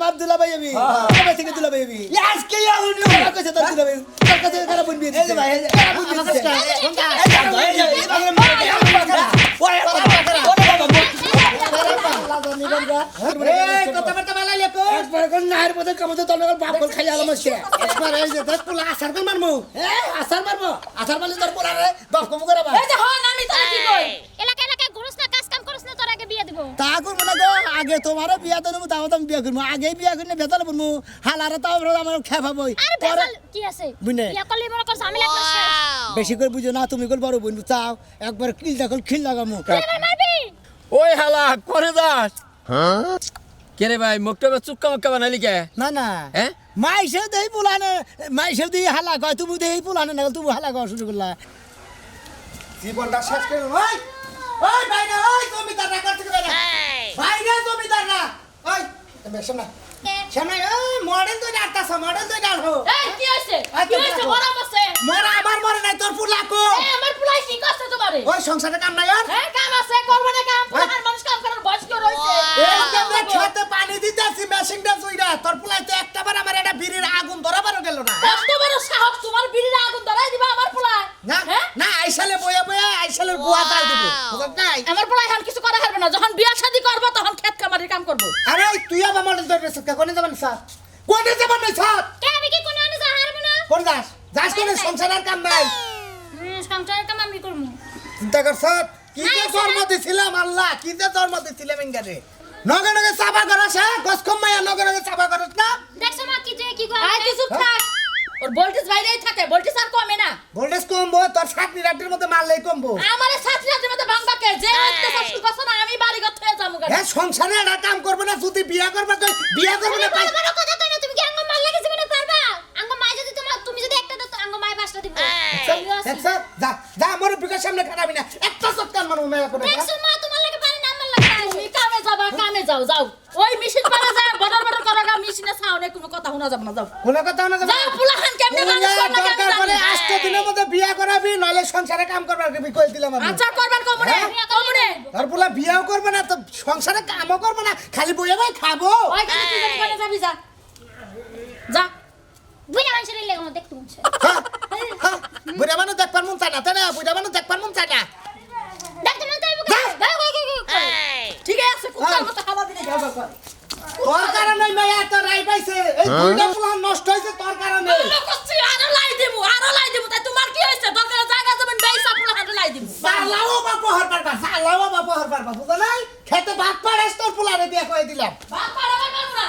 আমার দুলাভাই আমি কবে থেকে দুলাভাই আমি আজকে আউনি তোর কাছে তোর দুলাভাই তোর কাছে কারা বোন বিয়ে দিছে ভাই কথাবার্তা বানাইলে তো একবার কোন নাহের মধ্যে কামতে তোর বাপ কোল খাই আলাম আছে একবার এই যে দেখ পোলা আসার করে মারমু আসার মারবো আসার মারলে তোর পোলারে দশ কম করে এই যে হন আমি তোরে কি কই এলাকা এলাকা ঘুরছ না কাজ কাম করছ না তোর আগে বিয়ে দিব তা করবো না গো আগে তোমারও বিয়া দেবো তাও তো আমি বিয়া করবো আগে বিয়া করলে বেতাল বলবো হালারে তাও আমার খেপাবই আরে বেজাল কি আছে বুঝলে বিয়ে করলে মনে করছ আমি লাগবে বেশি করে বুঝো না তুমি কল বড় বোন চাও একবার কিল দেখল খিল লাগামু এবার মারবি ওই হালা করে দাস কে রে ভাই মুখটা চুক্কা মুক্কা বানালি কে না না হ্যাঁ মাইসে দেই পোলানে মাইসে দেই হালা কয় তুমি দেই পোলানে না তুমি হালা কয় শুরু করলা জীবনটা শেষ করে ওই ওই বাইরে ওই জমিদার না করতে বাইরে বাইরে জমিদার না ওই তুমি শোনা শোনা ওই মডেল তো ডাক্তার মডেল তো ডাক্তার এই কি হইছে কি হইছে বড় বসে মরা আমার মরে নাই তোর ফুলা কো এই আমার পুলাই কি করছে তোমারে ওই সংসারে কাম নাই আর এই কাম আছে করব না কাম পুলার মানুষ কাম করার বয়স কি রইছে এই যে খেতে পানি দিতেছি মেশিনটা জুইরা তোর ফুলাই তো একটাবার আমার এটা বিড়ির আগুন ধরাবারও গেল না কত বড় সাহস তোমার বিড়ির আগুন ধরাই দিবা আমার পুলাই না না আইসালে বয়া বয়া আইসালের বুয়া তাই দেব বুঝছ নাই আমার পুলাই এখন কিছু করা হবে না যখন বিয়া শাদি করব তখন ক্ষেত কামারির কাম করব আরে তুই আবার মডেল ধরে সকা কোনে যাবেন স্যার কোনে যাবেন না স্যার কে আমি কি কোন আনে যা হারব না কোন যাস যাস কোনে সংসারের কাম নাই সংসারের কাম আমি করব চিন্তা কর স্যার কি যে জন্ম দিছিলাম আল্লাহ কি যে জন্ম দিছিলাম ইংগারে নগে নগে চাবা করছ হ্যাঁ গস কমায়া নগে নগে চাবা করছ না দেখছ মা কি যে কি কর আই তুই চুপ থাক ওর ভোল্টেজ বাইরেই থাকে ভোল্টেজ আর কমে না ভোল্টেজ কমবো তোর সাতনি রাতের মধ্যে মারলেই কমবো আমারে ছাত্রী আছে মতে ভাঙবা কে যে অত্যাচার শুরু করছ না আমি বাড়ি ঘর থেকে যামু গাড়ি হ্যাঁ সংসারে এটা কাম করবে না যদি বিয়া করবে কই বিয়া করবে না পাই বড় কথা কই না তুমি কি আঙ্গ মাল লাগে জীবনে পারবা আঙ্গ মা যদি তোমার তুমি যদি একটা দাও আঙ্গ মাই পাঁচটা দিব স্যার যা যা আমার বিকার সামনে খারাপি না একটা সত্যান মানুষ মেয়া করে দেখছো মা তোমার লাগে পারে না আমার লাগে তুমি কামে যাবা কামে যাও যাও ওই মেশিন পারে যায় বড় বড় করাগা মেশিনে সাউনে কোনো কথা শোনা যাবে না যাও কোন কথা না যাও পুলাহান কেমনে মানুষ করবে দরকার পড়ে আজকে দিনের মধ্যে বিয়া করাবি নলে সংসারে কাম করবার কি কই দিলাম আমি আচ্ছা করবার কমনে কমনে তোর পোলা বিয়াও করবে না তো সংসারে কামও করবে না খালি বইয়া বই খাবো ওই কিন্তু তুই জানি কোনে যাবি যা যা বুইনা মানুষের লেগে মত দেখতে মনছে বুড়া মানুষ দেখবার মন চায় না তাই না বুড়া মানুষ দেখবার মন চায় না দেখতে মন চাইবো ঠিক আছে কুত্তার মতো হাওয়া দিলে যাবে তোর কারণে মেয়া তো রাই পাইছে এই দুইটা পোলা নষ্ট হইছে তোর কারণে করছি আরো লাই দেবো তাই তোমার কি হইছে দরকার জায়গা যাবেন বেইসা পুরো হাতে লাই দেবো সালাও বাপ হর পারবা বুঝছ নাই খেতে ভাত পাড়াস তোর পোলারে বিয়া কই দিলাম বাপ পাড়াবার পারবো না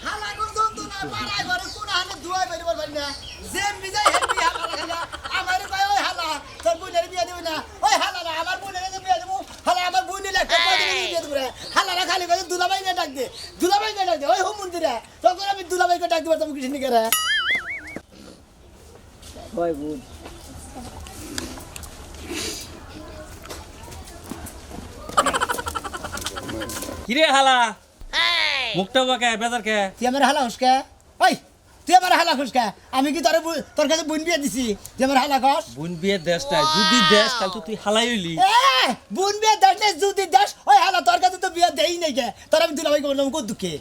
হালা কোন জন্তু না পাড়ায় ঘরে কোন হালে দুয়াই বেরিবার পারি না যে মিজাই হেড বিয়া করা খালা আমারে কয় ওই হালা তোর বোনের বিয়া দিবি না ওই হালা না আমার বোনের বিয়া দেবো হালা আমার বোনের একটা কয় দিবি বিয়া দেবো হালা না খালি কয় দুলাভাইকে ডাক দে ওই হুম মন্দিরে তখন আমি দুলাভাইকে ডাক দিব তুমি কিছু নি করে ওই বোন কিরে হালা মুখটা বাঁকে বেজার কে তুই আমার হালা হুসকা ওই তুই আমার হালা হুসকা আমি কি তোর কাছে বোন বিয়া দিছি তুই আমার হালা কস বুন বিয়ে দেশটা যদি দেশ তাহলে তো তুই হালাই হইলি বোন বিয়া দেশ যদি দেশ ওই হালা তোর কাছে তো বিয়া দেই নাই কে তোর আমি দুলাভাইকে বললাম কত দুঃখে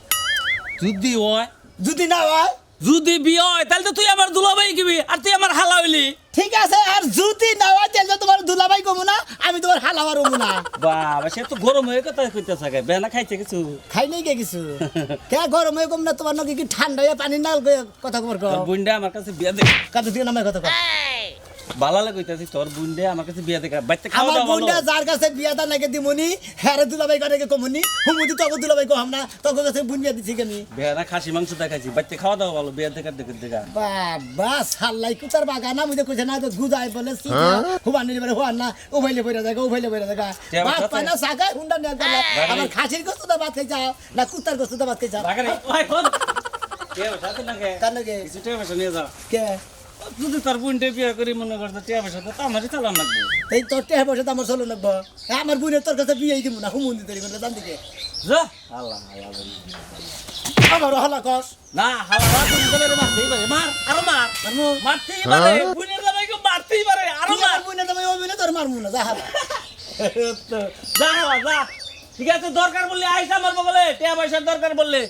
যদি হয় যদি না হয় যদি বিয়ে হয় তাহলে তো তুই আমার দুলাভাই কিবি আর তুই আমার হালা হইলি ঠিক আছে আর যদি না হয় তাহলে তোমার দুলাভাই কমু না আমি তোমার হালাবার হবো না বাবা সে তো গরম হয়ে কথা কইতে থাকে বেলা খাইছে কিছু খাই নাই গে কিছু কে গরম হয়ে কম না তোমার নাকি কি ঠান্ডা হয়ে পানি না কথা কর তোর বুনডা আমার কাছে বিয়া দে কত দিন আমার কথা কর বালালে কইতাছি তোর বুনডা আমার কাছে বিয়া দে বাচ্চা খাওয়া আমার দাওয়া ভালো বোনটা যার কাছে বিয়া দা নাকি দিমনি হ্যাঁ দুলাভাই করে কমনি হুমুদি তোকে দুলাভাই কম না তোকে কাছে বোন বিয়া দিছি কেনি বেলা খাসি মাংস দেখাইছি বাচ্চা খাওয়া দাওয়া ভালো বিয়া দেখা দেখা বাবা সাল্লাই কুতার বাগানা মুদে কইছে না তো গুজাই বলে হুবানি বলে হুয়ান না উভাইলে বইরা জায়গা বাপ পানা সাগায় হুন্ডা নিয়া গেল আমার খাসির গোস্ত দা ভাত খাই যাও না কুতার গোস্ত দা ভাত খাই যাও বাগারে ওই কোন কে বসাতে লাগে কার লাগে কিছু টাকা পয়সা নিয়ে যাও কে যদি তোর বুনটা বিয়া করি মনে করতে টাকা পয়সা তো আমারই চালান লাগবে এই তোর টেহা পয়সা তো আমার চলো লাগবো আমার বোনের তোর কাছে বিয়ে দিব না হুমুন্দি তৈরি করে দাম দিকে যা আল্লাহ আল্লাহ আবার হালা কস না হালা বুনের জামাই মারতেই পারে মার আরো মার মারতেই পারে বুনের জামাইকে মারতেই পারে আরো তুই মার আমার বোনের জামাই ওই তোর মারমু না যা হালা যা হালা যা ঠিক আছে দরকার বললে আইসা মারবো বলে টাকা পয়সার দরকার বললে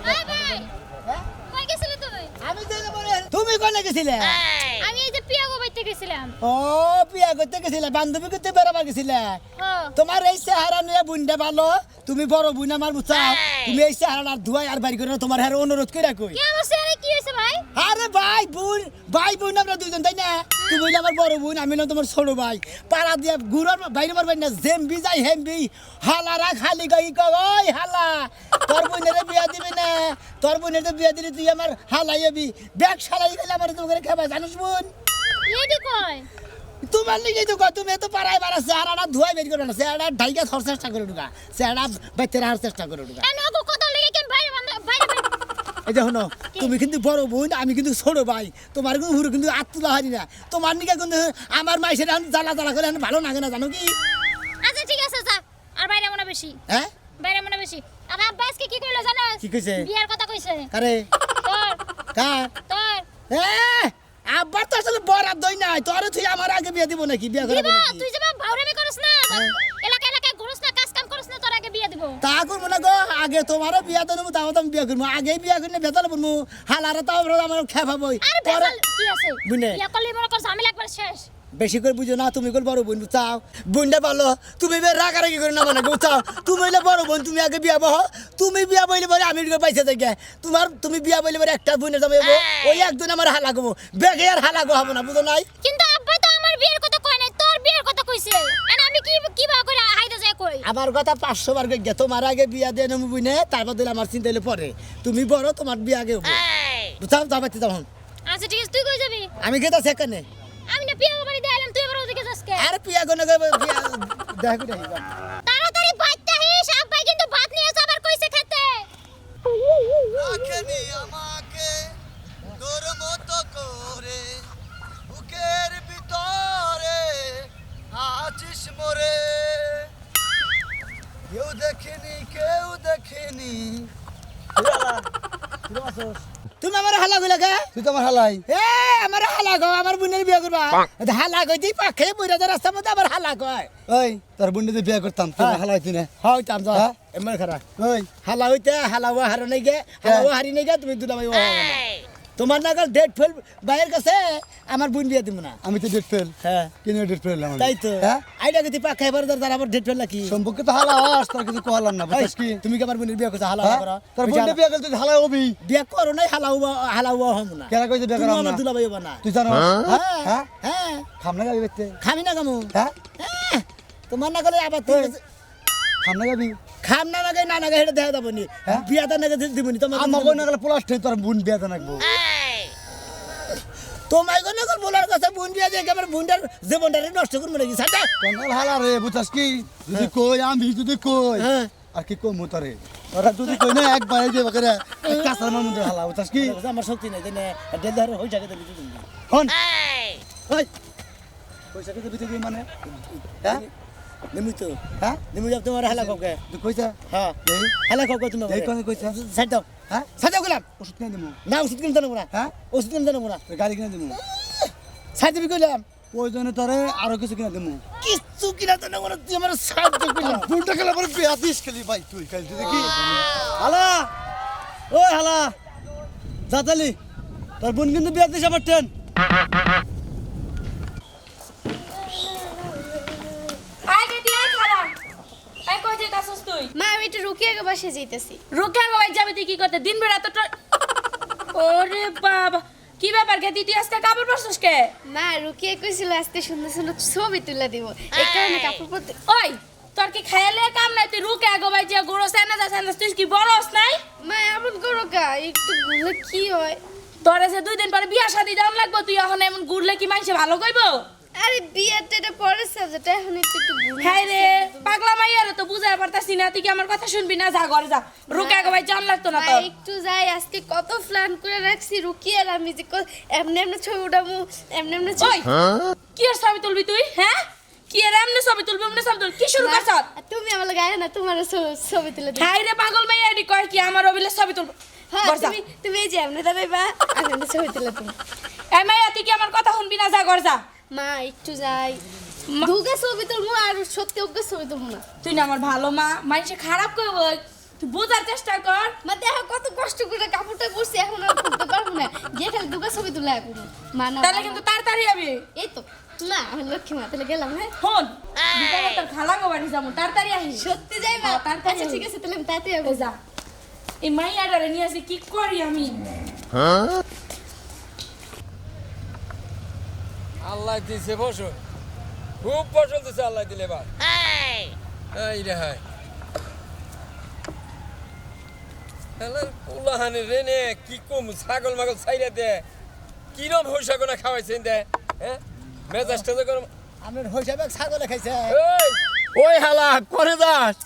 ভাই ভাই কই গেছিলে তুমি? আমি তো বলে তুমি কোনে গেছিলে আমি এই যে পিয়াগো বাইতে গেছিলাম। ও বিয়া করতে গেছিলে বান্ধবী করতে বেড়াবার গেছিলে হ্যাঁ তোমার এই চেহারা নিয়ে বুনটা ভালো তুমি বড় বুন আমার বুঝাও তুমি এই চেহারা ধুয়াই আর বাড়ি করে তোমার হারে অনুরোধ করে কই কি আমার সাথে কি হইছে ভাই? আরে ভাই বোন আমরা দুইজন তাই না তুমি হইলে আমার বড় বোন আমি হলাম তোমার ছোট ভাই পাড়া দিয়ে ঘুরার বাইরে মারবেন না জেমবি যাই হেমবি হালারা খালি গাই কই হালা তোর বোনের বিয়া দিবি না তোর বোনের বিয়া দিলে তুই আমার হালাই হবি ব্যাগ সালাই গেলে আমার তোমাকে খাবা জানিস বোন এইডি কই? তোমার লিগে তো কত তুমি তো পাড়ায় বাড়া চেহারাটা ধুয়াই বের করে না চেহারাটা ঢাইকা ধর চেষ্টা করে ঢুকা চেহারা বাইতে রাখার চেষ্টা করে ঢুকা এন ওগো কত লাগে কেন বাইরে বাইরে এই দেখো না, তুমি কিন্তু বড় বোন আমি কিন্তু ছোট ভাই তোমার কিন্তু হুরু কিন্তু আত্মলা হারি না তোমার নিকে কিন্তু আমার মাইসের জ্বালা জ্বালা করে ভালো লাগে না জানো কি আচ্ছা ঠিক আছে যা আর বাইরে মনে বেশি হ্যাঁ বাইরে মনে বেশি আর আব্বাস কি কইলো জানো? কি কইছে? বিয়ার কথা কইছে। আরে তোর কার তোর আব্বার তো আসলে বরাদ দই নাই তোরে তুই আমার আগে বিয়ে দিব নাকি বিয়ে করাবো দিবা নাকি তুই যে ভাউরামি করছ না এলাকা এলাকায় ঘুরছ না কাজ কাম করছ না তোর আগে বিয়া দিব। তা করবো না গো আগে তোমারও বিয়া দেবো তাও তো আমি বিয়ে করবো আগে বিয়ে করলে বেতন বলবো হালারে তাও আমার খেপাবই আর বেজাল কি আছে? বুনে। বিয়া করলে মনে কর ঝামেলা একবার শেষ। বেশি করে বুঝো না তুমি কল বড় বোন চাও বোনটা ভালো তুমি রাগারাগি করে না মানে চাও তুমি হইলে বড় বোন তুমি আগে বিয়া বহ তুমি বিয়া বইলে পরে আমি পাইছে থেকে তুমি বিয়া বইলে পরে একটা বোনের জমে ওই একদিন আমার হালা গো বেগে আর হালা গো হবো না বুঝো নাই কিন্তু আব্বা তো আমার বিয়ের কথা কয় নাই তোর বিয়ের কথা কইছে আর আমি কি বা করে হাইদা যায় কই? আমার কথা 500 বার গে তোমার আগে বিয়া দিয়ে নেবো বুনে তারপর দিলে আমার চিন্তা হইলে পরে তুমি বড় তোমার বিয়া আগে হবো বুঝাও যাবাতে তখন আচ্ছা ঠিক আছে তুই কই যাবি? আমি গেতা সেখানে আমি না পিয়া বাড়ি দিয়ে এলাম তুই আবার ওদিকে যাস কে? আর বিয়া গনে বিয়া দেখো দেখি তাড়াতাড়ি ভাতটা হিস আব্বাই কিন্তু ভাত নিয়ে যাবার কইছে খেতে। রাখেনি আমাকে তোর মতো করে বুকের ভিতরে আছিস মরে কেউ দেখেনি তুমি আমার হালা গুলা কে তুই তো আমার হালাই এ আমার হালা গো আমার বোনের বিয়া করবা হালা কইতি পাখে বুইরা রাস্তার মধ্যে আমার হালা কয় ওই তোর বন্ধুতে বিয়ে করতাম তুই হ্যাঁ। হালাই তুই না হয় তাম যা হ্যাঁ? এমন খারাপ ওই হালা হইতে হালা ও হারো নাই গে হালা ও হারি নাই গে তুমি দুলা ভাই ও হবে না। তোমার নাগাল ডেট ফেল বাইরের কাছে আমার বোন বিয়া দিব না আমি তো ডেট ফেল হ্যাঁ কিনে ডেট ফেল আমার তাই তো হ্যাঁ আইডা গতি পাখে এবার তার আমার ডেট ফেল নাকি সম্পর্কে তো হালা আস তোর কিছু কহলাম না বুঝছিস কি তুমি কি আমার বোনের বিয়া করছো হালা হ্যাঁ? করো তোর বন্ধু বিয়ে করতে হালা হবি বিয়া করো নাই হালা ও হম না কেরা কইছে বিয়ে তুমি করাম না আমার দুলা ভাই হবে না তুই জানো হ্যাঁ হ্যাঁ হ্যাঁ খামনা যাবি বেতে খামি না কামু হ্যাঁ তোমার না গেলে আবার তুই খামনা যাবি খাম না লাগে না লাগে এটা দেখা যাবো নি হ্যাঁ? বিয়াটা নাগে দিবনি তোমার আমার কোন গেলে প্লাস্টিক তোর বোন বিয়ে তো নাকবো তোমার কোন নকল বলার কথা বোন বিয়া দিয়ে আমার বোনটার জীবনটারে নষ্ট করবো নাকি সাথে কোন হালা রে বুঝছস কি যদি কই আমি যদি কই হ্যাঁ আর কি কম তোরে ওরা যদি কই না একবার যে বকরে কাসার মধ্যে হালা বুঝছস কি আমার শক্তি নাই জানে ডেল ধরে হই জায়গাতে দিতে তুমি কোন ওই পয়সা কত বিতে দিই মানে হ্যাঁ নিমি তো হ্যাঁ নিমি যাব তোমার হালা কোকে তুই কইছা হ্যাঁ দেই হালা কোকে তুমি দেই কোন কইছা সাইড দাও হ্যাঁ সাইড দাও গেলাম ওষুধ কিনে দিমু না ওষুধ কিনতে নেবো না হ্যাঁ ওষুধ কিনতে নেবো না গাড়ি কিনে দিমু সাইড দিবি কইলাম প্রয়োজনে তোরে আরো কিছু কিনে দিমু কিছু কিনাতে নেবো না তুই আমার সাহায্য কইলাম বুলটা খেলা পরে বিয়া দিস খেলি ভাই তুই খেল তুই দেখি হালা ওই হালা যাতালি তোর বোন কিন্তু বিয়া দিস আমার ট্রেন আই কে দিয়ে খালা আই কই যে কাছস তুই মা আমি একটু রুকিয়াকে বাসে যাইতেছি। রোকের বাবা যাবে তুই কি করতে দিন বেলা তো ওরে বাবা কি ব্যাপার কে তুই আজকে কাপড় পরছস কে? মা রুকিয়া কইছিল আজকে সুন্দর সুন্দর ছবি তুলে দিব এই কারণে কাপড় পরতে। ওই তোর কি খায়ালে কাম নাই তুই রুকে আগো ভাই যে গুড়ো সেনা যা সেনা তুই কি বড়স নাই? মা এমন করো কা একটু গুলে কি হয়? তোরে যে 2 দিন পরে বিয়া শাদি দাম লাগবো তুই এখন এমন গুড়লে কি মাইছে ভালো কইবো? আরে বিয়েটা এটা পরের সাবজেক্ট, এখন একটু ঘুমিয়ে হ্যাঁ রে পাগলা মাইয়ারে তো বুঝাই পারতাছি না, তুই কি আমার কথা শুনবি না? যা ঘরে যা, রুকে আগে ভাই জান লাগতো না ভাই, তোর। একটু যাই, আজকে কত প্ল্যান করে রাখছি, রুকিয়ে আর আমি যে এমনি এমনি ছবি উঠাবো, এমনি এমনি ছবি। ওই কি আর ছবি তুলবি তুই? হ্যাঁ কি আর এমনি ছবি তুলবি, এমনি ছবি তুল, কি শুরু করছ? আর তুমি আমার গায়ে না, তোমার ছবি তুলে দিই। হ্যাঁ রে পাগল মাইয়া এডি কয় কি আমার অবিলে ছবি তুলবো? হ্যাঁ, ঘর যা। তুমি এই যে এমনি দাঁড়াইবা, আমি এমনি ছবি তুলে দিই। এই মাইয়া তুই কি আমার কথা শুনবি না? যা ঘর যা। মা একটু যাই, দুগা ছবি তুলবো আর সত্যি ওকে ছবি তুলবো না। তুই না আমার ভালো মা, মানুষে খারাপ করব, তুই বোঝার চেষ্টা কর। মা দেখো কত কষ্ট করে কাপড়টা পরছি, এখন আর তুলতে পারবো না, গিয়ে খালি দুগা ছবি তুলে এখন। মা না, তাহলে কিন্তু তাড়াতাড়ি যাবি। এই তো না, আমি লক্ষ্মী মা, তাহলে গেলাম। হ্যাঁ ফোন বিকালে তোর খালা গো বাড়ি যাবো, তাড়াতাড়ি আসিস। সত্যি যাই মা, হ্যাঁ, তাড়াতাড়ি আচ্ছা ঠিক আছে, তাহলে আমি তাড়াতাড়ি যাবো। এই যা, এই মাইয়াটারে নিয়ে আসি, কি করি আমি? আল্লাহ দিছে ফসল, খুব ফসল দিছে আল্লাহ দিলে এবার। এই রে হাই পোলাহানে রে নে কি কম ছাগল মাগল ছাইরা দে, কিরম হইসা কোনা খাওয়াইছেন দে, হ্যাঁ মেজাজটা তো গরম। আমার হিসাবে ছাগলে খাইছে। ওই ওই হালা করে যাস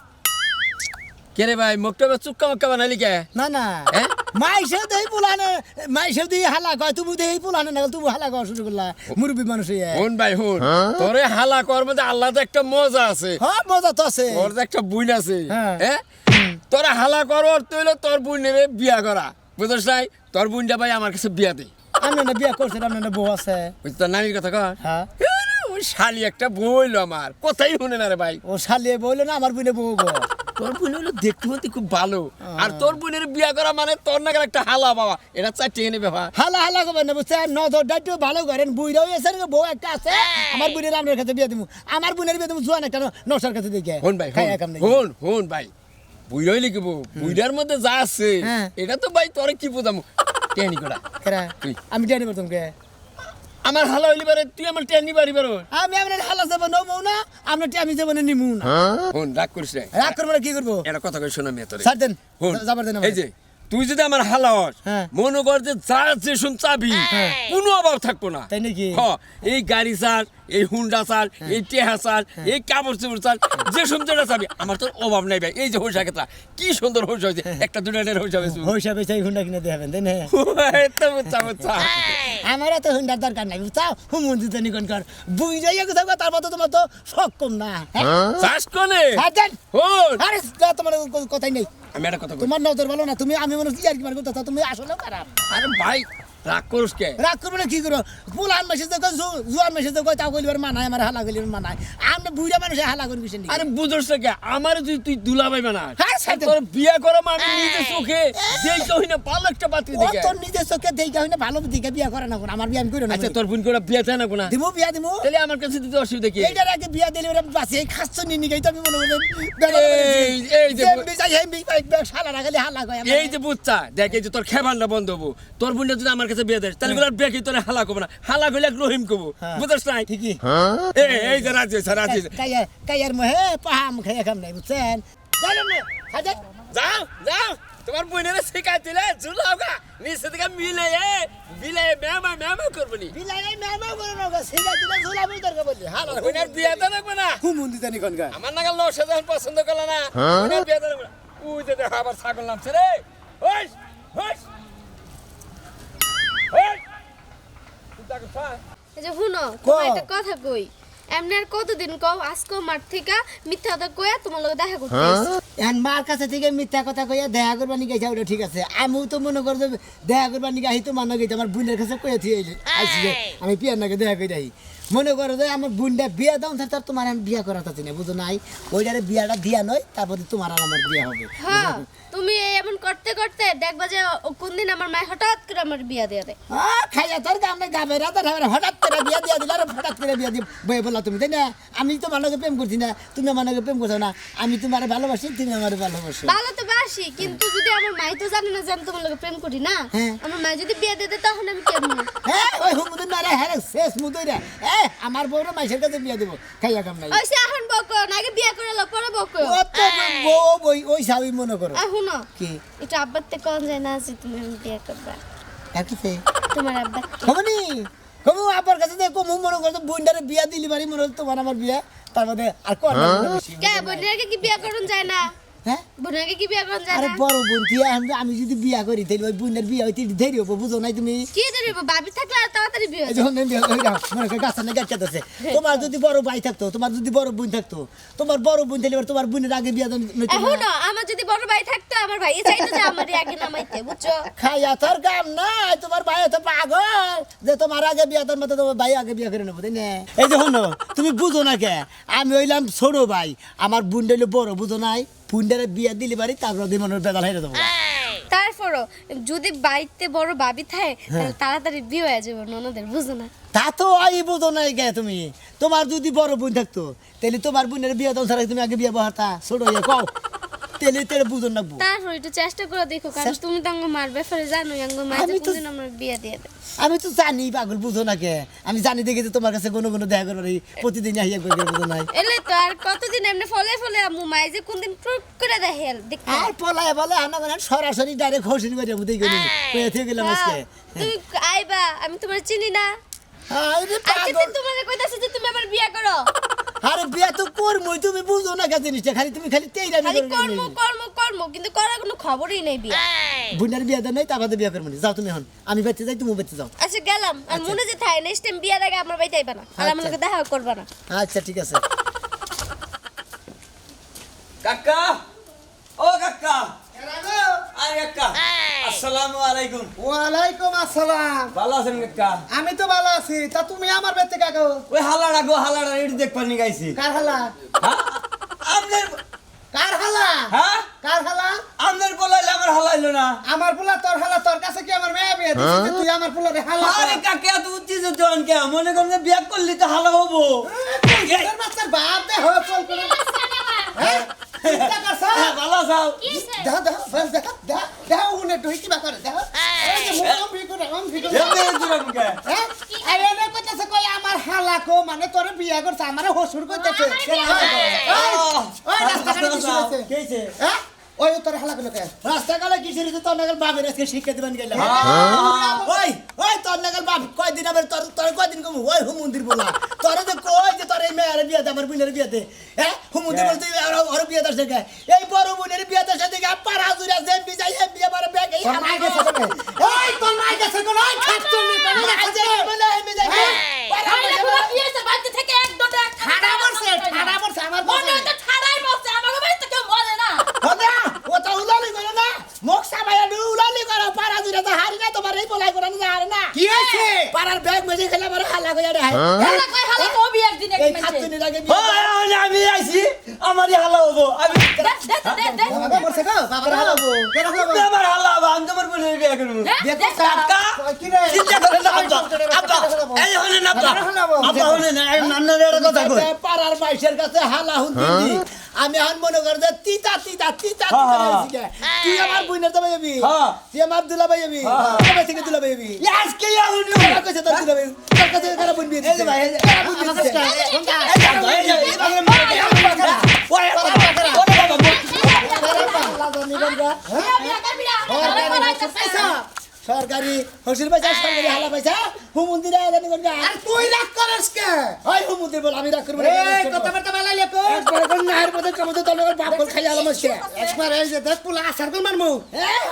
কে রে ভাই? মুখটা চুক্কা মক্কা বানালি কে? না না হ্যাঁ? মাইসে দেই পুলানে, মাইসে দেই হালা কয়, তুমি দেই পুলানে না, তুমি হালা কওয়া শুরু করলা, মুরব্বী মানুষ ইয়ে। হুন ভাই হুন, তোরে হালা কর মধ্যে আল্লাহতে একটা মজা আছে, হ্যাঁ মজা তো আছে। তোর যে একটা বুইন আছে, হ্যাঁ। হ্যাঁ তোরা হালা কর অর্থ হইলো তোর বুইনের বিয়া করা, বুঝছ নাই? তোর বুইনটা ভাই আমার কাছে বিয়া দে। আমি না বিয়া করছি, আপনার না বউ আছে। বুঝ তোর নানির কথা কর। হ্যাঁ ওই শালি একটা বইলো আমার কথাই শুনে না রে ভাই। ও শালিয়ে বললো না আমার বুনে বউ বউ। তোর বোন হলো দেখতে হতে খুব ভালো, আর তোর বোনের বিয়া করা মানে তোর নাগাল একটা হালা বাবা, এটা চারটে এনে ব্যাপার। হালা হালা করবেন না বুঝছেন, নজর দায়িত্ব ভালো করেন। বুইরাও এসে বউ একটা আছে, আমার বোনের আমার কাছে বিয়ে দিব, আমার বোনের বিয়ে দিব জোয়ান একটা নসার কাছে দেখে। হন ভাই হন হন ভাই, বুইরাই লিখবো, বুইরার মধ্যে যা আছে হ্যাঁ। এটা তো ভাই তোরে কি বুঝামু। টেনি করা তুই আমি টেনি পারতাম কে? আমার হালা হইলি পারে, তুই আমার টেনি পারি পারো। আমি আপনার হালা যাব নবো না, আপনার আমি যাব না নিমু না। হন রাগ করিস রে, রাগ করবো না, কি করবো? এটা কথা কই শোনা মেয়ে তোরে। ছাড় দেন, হন, যাবার দেন। এই যে তুই যদি আমার হালা হস, হ্যাঁ। মনে কর যে যা যে শুন চাবি, কোনো অভাব থাকবো না। তাই নাকি? হ্যাঁ, এই গাড়ি চার, এই হুন্ডা চার, এই টেহা চার, এই কাপড় চোপড় চার, যে সুন্দর চাবি, আমার তোর অভাব নাই ভাই। এই যে হইসা ক্ষেত্রা কি সুন্দর হইসা হয়েছে, একটা দুটা হইসা হয়েছে। হিসাবে চাই হুন্ডা কিনে দেবেন, তাই না? বুঝছা বুঝছা, আমার এত হুন্ডার দরকার নাই, বুঝছাও? হুমুন দিতে নিকন কর, বুঝ যাইয়া কোথাও, তারপর তো তোমার তো শখ কম না। চাষ কনে ছাড় দেন। হন, আরে যা, তোমার কথাই নেই। আমি একটা কথা কই। তোমার নজর ভালো না, তুমি আমি মনে হচ্ছে আর কি মারবো, তুমি আসলেও খারাপ। আরে ভাই রাগ করিস কে? রাগ করবো না, কি করো? পুলান মেসেজ দেখো, জোয়ান মেসেজ দেখো, তাও কইবার মানায়, আমার হালা কইবার মানায়। আমরা বুড়া মানুষ হালা করবি সে। আরে বুঝছ কে? আমার তুই দুলা ভাই বানা, হ্যাঁ, সাথে। তোর বিয়া করা মানে নিজে চোখে দেখতে হই না, ভালো একটা পাত্রী ও দেখে। তোর নিজের চোখে দেখে হয় না, ভালো দিকে বিয়া করে না, আমার বিয়া আমি করি না। আচ্ছা তোর বোন করে বিয়া চায় না কোনা, দিমু বিয়া দিমু, তাহলে আমার কাছে দিতে অসুবিধা কি? এইটার আগে বিয়া দিলে ওরা বাঁচে খাচ্ছ নিনি গাই, তো আমি মনে করি এই যে শালা রাখালে হালা কয়। এই যে বুঝছা দেখ, এই যে তোর খেবানটা বন্ধ হবো, তোর বোনটা যদি আমার কাছে বিয়ে দেয় তাহলে বলে বেকি তোর হালা করবো না, হালা করলে এক রহিম করবো, হ্যাঁ। বুঝছ নাই? ঠিকই। এই যে রাজি হয়েছে, রাজি হয়েছে। কাইয়ার মহে পাহাম খাইয়া খাম নাই, বুঝছেন? যাও যাও, তোমার বোনের শিখাই দিলে ঝুলাও গা, নিচে থেকে মিলে বিলে মেমা মেমা করবো নি। বিলাই মেমা করে না, সিগা দিলে ঝুলাবো দরকার বললি। হালা বোনের বিয়ে তো রাখবো না, হুমুন দিতে নিকন গা। আমার নাগাল নশে যখন পছন্দ করলো না, বোনের বিয়ে তো রাখবো না। উই যে দেখো আবার ছাগল নামছে রে, ওই ওই ওই তুই তাকে খা। এই যে শুনো, তোমার একটা কথা কই, এমনি আর কতদিন কও, আজকে মাঠ থেকে মিথ্যা কথা কইয়া তোমার লগে দেখা করতে আসছি। এখন মার কাছে থেকে মিথ্যা কথা কইয়া দেখা করবার নিয়ে গেছে, ওটা ঠিক আছে। আমিও তো মনে করো যে দেখা করবার নিয়ে আহি, তো মান্য গেছে আমার বোনের কাছে কয়ে থিয়ে আইসি যে আমি পিয়ার নাকি দেখা করে আহি। মনে করো যে আমার বোনটা বিয়া দাও, তার তোমার আমি বিয়া করাতে না, বুঝো নাই? ওইটারে বিয়াটা দিয়া নয়, তারপরে তোমার আর আমার বিয়া হবে। হ্যাঁ, তুমি এমন করতে করতে দেখবা যে কোন দিন আমার মায় হঠাৎ করে আমার বিয়া দিয়ে দেয়। খাইয়া তোর গামে গাবে রাত হঠাৎ করে বিয়া দিয়া দিল, আর হঠাৎ করে বিয়া দিয়ে বয়ে বললা তুমি, তাই না? আমি তো মানুষকে প্রেম করছি না, তুমি মানুষকে প্রেম করছো না, আমি তোমার ভালোবাসি, তুমি আমার ভালোবাসো। ভালো তো বাসি, কিন্তু যদি আমার মাই তো জানে না যে আমি তোমার লগে প্রেম করি না, হ্যাঁ। আমার মা যদি বিয়া দিয়ে দেয় তখন আমি কেমন? হ্যাঁ, ওই হুমুদিন মারে হ্যাঁ শেষ মুদইরা, আমার বউরা মাইসের কাছে বিয়া দেবো, খাইয়া কাম নাই। ওই সে এখন বকো, আগে বিয়া করে লো, পরে বকো। ও তো বউ বই ওই সাবি মনে করো শুনো, কি এটা আব্বার তে কোন যায় না যে তুমি বিয়া করবা? একই তোমার আব্বা হবনি কমু আবার কাছে দেখো মু মনে করছো বুন্ডারে বিয়া দিলি বাড়ি মনে হলো তোমার আমার বিয়া তার মধ্যে আর কোন কে বোনেরকে কি বিয়া করুন যায় না হ্যাঁ বোনেরকে কি বিয়া করুন যায় আরে না বড় বোন কি আমি যদি বিয়া করি তাহলে ওই বোনের বিয়া হইতে দেরি হবো বুঝো নাই তুমি কি দেব ভাবি থাকলে আর তাড়াতাড়ি বিয়ে এই যখন বিয়া করি মনে করে গাছ না গাছ কাটতেছে তোমার যদি বড় ভাই থাকতো তোমার যদি বড় বোন থাকতো তোমার বড় বোন তাহলে এবার তোমার বোনের আগে বিয়া দিত এখন আমার যদি বড় ভাই থাকতো আমার ভাই চাইতো যে আমার আগে নামাইতে বুঝছো খাইয়া তোর কাম নাই তোমার ভাই তো পাগল যে তোমার আগে বিয়া তোর মতো তোমার ভাই আগে বিয়া করে নেবো তাই না এই যে শোনো তুমি বুঝো না কে আমি হইলাম ছোট ভাই আমার বোন হইলো বড় বুঝো নাই বোনটারে বিয়া দিলি বাড়ি তারপর মনের বেদাল হয়ে যাবো তারপরও যদি বাড়িতে বড় ভাবি থাকে তাহলে তাড়াতাড়ি বিয়ে হয়ে যাবে ননদের বুঝো না তা তো আই বুঝো নাই কে তুমি তোমার যদি বড় বোন থাকতো তাহলে তোমার বোনের বিয়া দাও ছাড়া তুমি আগে বিয়া বহাতা ছোট হইয়া কও তাহলে তেরে বুঝো না তারপর একটু চেষ্টা করে দেখো কারণ তুমি তো আঙ্গ মার ব্যাপারে জানো আঙ্গ মা আমি তো- কোনদিন আমার বিয়ে দিয়ে দেবে আমি তো জানি পাগল বুঝো না কে আমি জানি দেখে যে তোমার কাছে কোনো দেখা করবার এই প্রতিদিন আহিয়া করে বুঝো নাই এলে তো আর কতদিন এমনি ফলে ফলে আম্মু মাই যে কোনদিন টুক করে দেখে দেখতে আর পলায় বলে আমরা মানে সরাসরি ডাইরেক্ট হোসিন করে বুঝেই গেলি কয়ে থেকে গেলাম আজকে তুমি আইবা আমি তোমার চিনি না আরে আজকে পাগল তোমার কইতাছি যে তুমি আবার বিয়ে করো আরে বিয়া তো করবই তুমি বুঝো না কে জিনিসটা খালি তুমি খালি তেইরা খালি কর্ম কর্ম কর্ম কিন্তু করার কোনো খবরই নেই বিয়ে বুনার বিয়া দেন নাই তারপরে বিয়া করবো যাও তুমি এখন আমি বেঁচে যাই তুমি বেঁচে যাও আচ্ছা গেলাম আর মনে যে থাকে নেক্সট টাইম বিয়ের আগে আমার বাড়িতে আইবা না আর আমার লগে দেখা করবা না আচ্ছা ঠিক আছে কাকা ও কাকা আরে কাকা আসসালামু আলাইকুম ওয়ালাইকুম আসসালাম ভালো আছেন কাকা আমি তো ভালো আছি তা তুমি আমার বেতে কাকো ওই হালাড়া গো হালাড়া এটি দেখবার নি গাইছি কার হালা হ্যাঁ আপনার কার হালা হ্যাঁ কার হালা আপনার বলাইলে আমার হালাইলো না আমার পোলা তোর হালা তোর কাছে কি আমার মেয়ে বিয়ে দিছিস যে তুই আমার পোলারে হালা আরে কাকে এত উত্তেজিত হন কে মনে করেন যে বিয়ে করলি তো হালা হবো তোর বাচ্চার বাপ দে হো চল করে হ্যাঁ চিন্তা করছ হ্যাঁ, ভালো আছো দেখো দেখো বাস দেখো দেখো উনে তুই কি বাকরে দেখো এই যে মুখ বিকরে আম বিকরে এমনি দিলাম কে হ্যাঁ আরে এনে কইতাছে কই আমার হালা কো মানে তোরে বিয়া করছ আমারে হসুর কইতাছে ওই রাস্তা কাটে কি হইছে কেছে হ্যাঁ ওই তোর হালা কইলো কে রাস্তা কালে কি ছিল তোর নাগাল বাপের আজকে শিক্ষা দিবেন গেলাম ওই ওই তোর নাগাল বাপ কয়দিন আবার তোর কয়দিন কম ওই হুমন্দির বলা তোর যে কই যে তোর এই মেয়ের বিয়ে দে আমার বোনের বিয়ে দে হ্যাঁ হুমন্দির বলতে আর বিয়ে দাস দেখে এই বড় বোনের বিয়ে দাস দেখে পাড়া জুড়ে যে বিজাই এই বিয়ে বারে ব্যাগ এই তোর মাই গেছে কোনে এই তোর মাই গেছে কোনে ওই খাচ্ছর নি কোনে আজে বলে এই বিজাই আইলে পুরো বিয়েছে বাড়ি থেকে এক দোটা ঠাডা পড়ছে আমার মনে পছন্দ তো ছাড়াই বসছে আমাকে বাড়িতে কেউ বলে না হদা ও তো উলালি করে না মুখ সাবায়া উলালি করে পাড়া জুড়ে তো হারি না তোমার এই বলাই করে না হারে না কি হইছে পাড়ার ব্যাগ মেজে খেলে আমার হালা করে রে হালা কই হালা কবি একদিন এই একদিন খাচ্ছনি লাগে আমি আইছি আমারই হালা হবো আমি দে বাবা পড়ছে গো বাবার হালা কে রাখলো আপনি আমার হালা হবো আমি তোমার বলে বিয়ে করবো কাকা কি রে চিন্তা করেন না আব্বা এই হলেন আব্বা আব্বা হলেন নান্নার একটা কথা কই পাড়ার বাইশের কাছে হালা হুন্দি আমি এখন মনে করি যে তিতা তিতা তিতা তুই আমার বোনের তো ভাইবি তুই আমার দুলা ভাইবি কবে থেকে দুলা ভাইবি আজকে আউনি তোর কাছে তোর দুলা ভাইবি তোর কাছে কারা বোন বিয়ে দিছে ভাই সরকারি হসির পয়সা সরকারি হালা পয়সা হুমন্দিরে জানি কোন আর তুই রাগ করস কে ওই হুমন্দির বল আমি রাখ করব এই কথা বার্তা বালাইলে কো একবার কোন নাহের মধ্যে কমতে তোর বাপ কোন খালি আলাম আছে একবার এই যে দেখ পুলা আসার কোন মারমু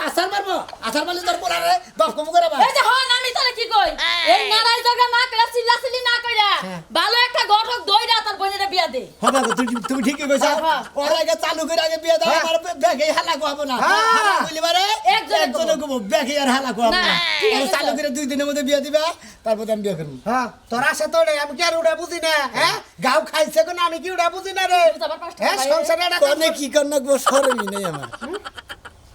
আসার মারবো আসার মারলে তোর পোলারে বাপ কম করে বা এই যে হন আমি তোরে কি কই এই নারাই জায়গা না কইরা চিল্লাচিল্লি না কইরা ভালো একটা গঠক দইরা তোর বোনের বিয়া দে হবে তুমি ঠিকই কইছ ওর আগে চালু করে আগে বিয়ে দাও আমার ব্যাগে হালা কো হবে না বলি বারে একজনে কো ব্যাগে আর হালা কো হবে না চালু করে 2 দিনের মধ্যে বিয়ে দিবা তারপর আমি বিয়ে করব হ্যাঁ তোর আশা তো রে আমি কি আর উড়া বুঝি না হ্যাঁ গাও খাইছে কোন আমি কি উড়া বুঝি না রে হ্যাঁ সংসারে কোনে কি করন গো শরমই নাই আমার